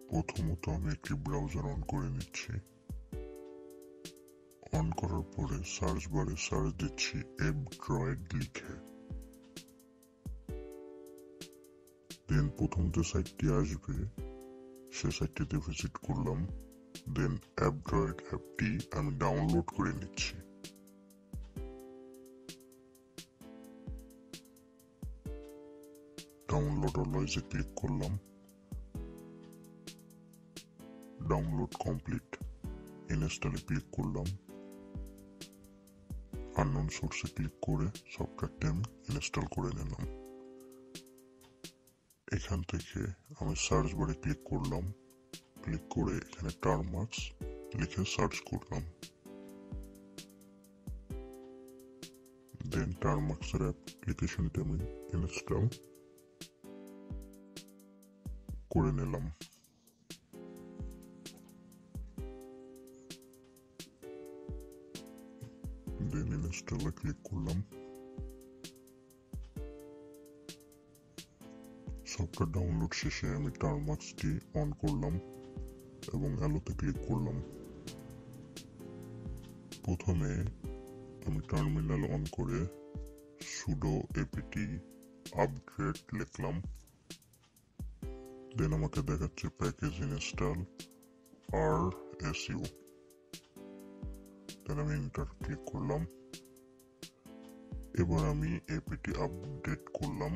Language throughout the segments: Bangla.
প্রথমত আমি একটি ব্রাউজার অন করে নিচ্ছি। অন করার পরে সার্চ বারে সার্চ দিচ্ছি অ্যাপড্রয়েড লিখে। দেন প্রথম যে সাইটটি আসবে সে সাইটটিতে ভিজিট করলাম। দেন অ্যাপড্রয়েড অ্যাপটি আমি ডাউনলোড করে নিচ্ছি। ডাউনলোড অলওয়েজে ক্লিক করলাম। Download complete. ইনস্টলে ক্লিক করলাম। আননোন সোর্সে ক্লিক করে সফটওয়্যারটি আমি ইনস্টল করে নিলাম। এখান থেকে আমি সার্চ বারে ক্লিক করলাম। ক্লিক করে এখানে টার্মার্কস লিখে সার্চ করলাম। দেন টার্মার্কসের অ্যাপ্লিকেশনটি আমি ইনস্টল করে নিলাম। দেন ইনস্টলে ক্লিক করলাম। সফটওয়্যার ডাউনলোড শেষে আমি টার্মার্কসটি অন করলাম এবং অ্যালোতে ক্লিক করলাম। প্রথমে আমি টার্মিনাল অন করে sudo apt আপগ্রেড লিখলাম। দেন আমাকে দেখাচ্ছে প্যাকেজ ইনস্টল RSU। দেন আমি এন্টার ক্লিক করলাম। এবার আমি apt আপডেট করলাম।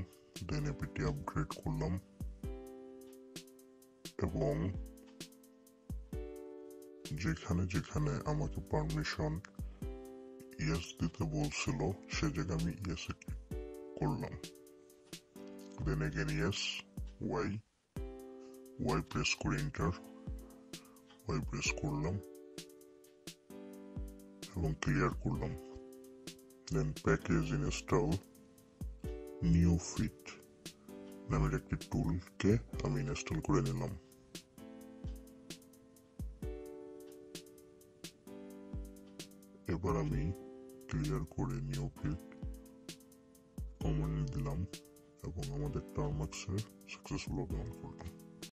দেন apt আপগ্রেড করলাম এবং যেখানে যেখানে আমাকে পারমিশন ইয়েস দিতে বলছিল সে জায়গায় আমি ইয়েস করলাম। Then again yes, Y press করে এন্টার, ওয়াই প্রেস করলাম এবং ক্লিয়ার করলাম। দেন প্যাকেজ ইনস্টল নিউফিট নামের একটি টুলকে আমি ইনস্টল করে নিলাম। এবার আমি ক্লিয়ার করে নিউফিট কমান্ড দিলাম এবং আমাদের টার্মার্কসের সাকসেসফুল অন করলাম।